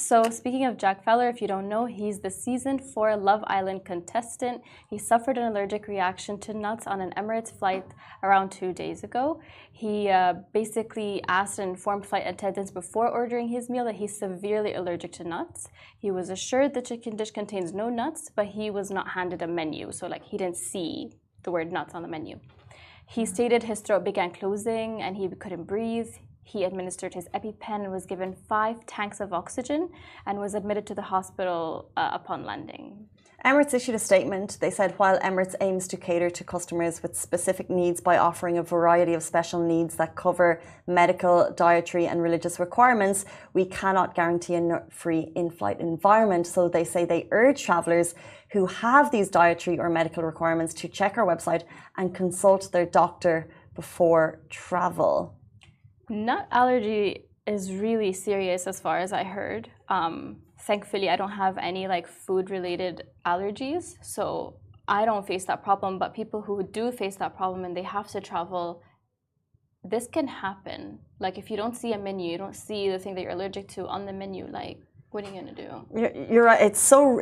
So speaking of Jack Fowler, if you don't know, he's the season 4 Love Island contestant. He suffered an allergic reaction to nuts on an Emirates flight around 2 days ago. He basically asked and informed flight attendants before ordering his meal that he's severely allergic to nuts. He was assured the chicken dish contains no nuts, but he was not handed a menu. So like he didn't see the word nuts on the menu. He stated his throat began closing and he couldn't breathe. He administered his EpiPen and was given 5 tanks of oxygen and was admitted to the hospital upon landing. Emirates issued a statement. They said, while Emirates aims to cater to customers with specific needs by offering a variety of special needs that cover medical, dietary and religious requirements, we cannot guarantee a nut-free in-flight environment. So they say they urge travellers who have these dietary or medical requirements to check our website and consult their doctor before travel. Nut allergy is really serious as far as I heard. Thankfully, I don't have any like food-related allergies, so I don't face that problem. But people who do face that problem and they have to travel, this can happen. Like if you don't see a menu, you don't see the thing that you're allergic to on the menu, like what are you gonna do? You're right. It's so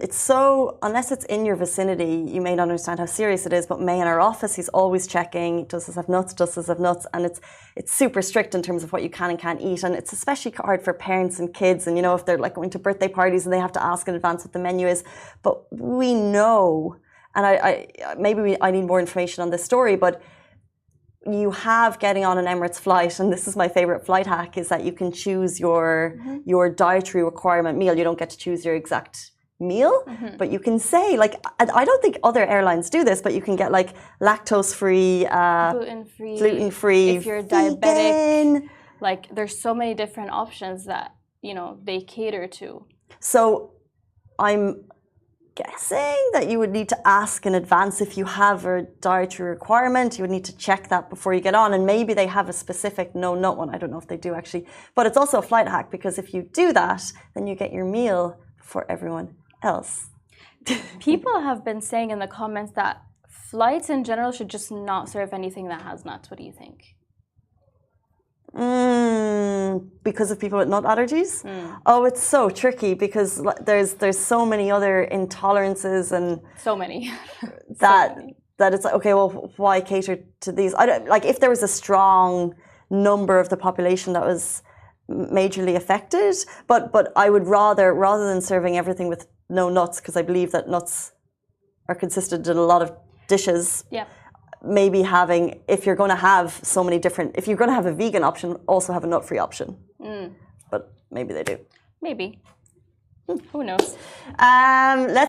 unless it's in your vicinity, you may not understand how serious it is. But May in our office, he's always checking: does this have nuts? Does this have nuts? And it's super strict in terms of what you can and can't eat. And it's especially hard for parents and kids. And you know, if they're like going to birthday parties and they have to ask in advance what the menu is. But we know, and I need more information on this story, but you have getting on an Emirates flight, and this is my favorite flight hack, is that you can choose your dietary requirement meal. You don't get to choose your exact meal, but you can say, like, I don't think other airlines do this, but you can get like lactose-free, gluten-free, if you're vegan. diabetic, like there's so many different options that, you know, they cater to. So I'm guessing that you would need to ask in advance if you have a dietary requirement. You would need to check that before you get on, and maybe they have a specific no nut one. I don't know if they do actually, but it's also a flight hack, because if you do that, then you get your meal before everyone else. People have been saying in the comments that flights in general should just not serve anything that has nuts. What do you think? Because of people with nut allergies? Oh, it's so tricky, because there's so many other intolerances and so many that it's like, okay, well, why cater to these? I don't, like, if there was a strong number of the population that was majorly affected, but I would rather than serving everything with no nuts, because I believe that nuts are consistent in a lot of dishes. Yeah. Maybe having, if you're going to have so many different, if you're going to have a vegan option, also have a nut-free option. But maybe they do. Maybe. Who knows? Let's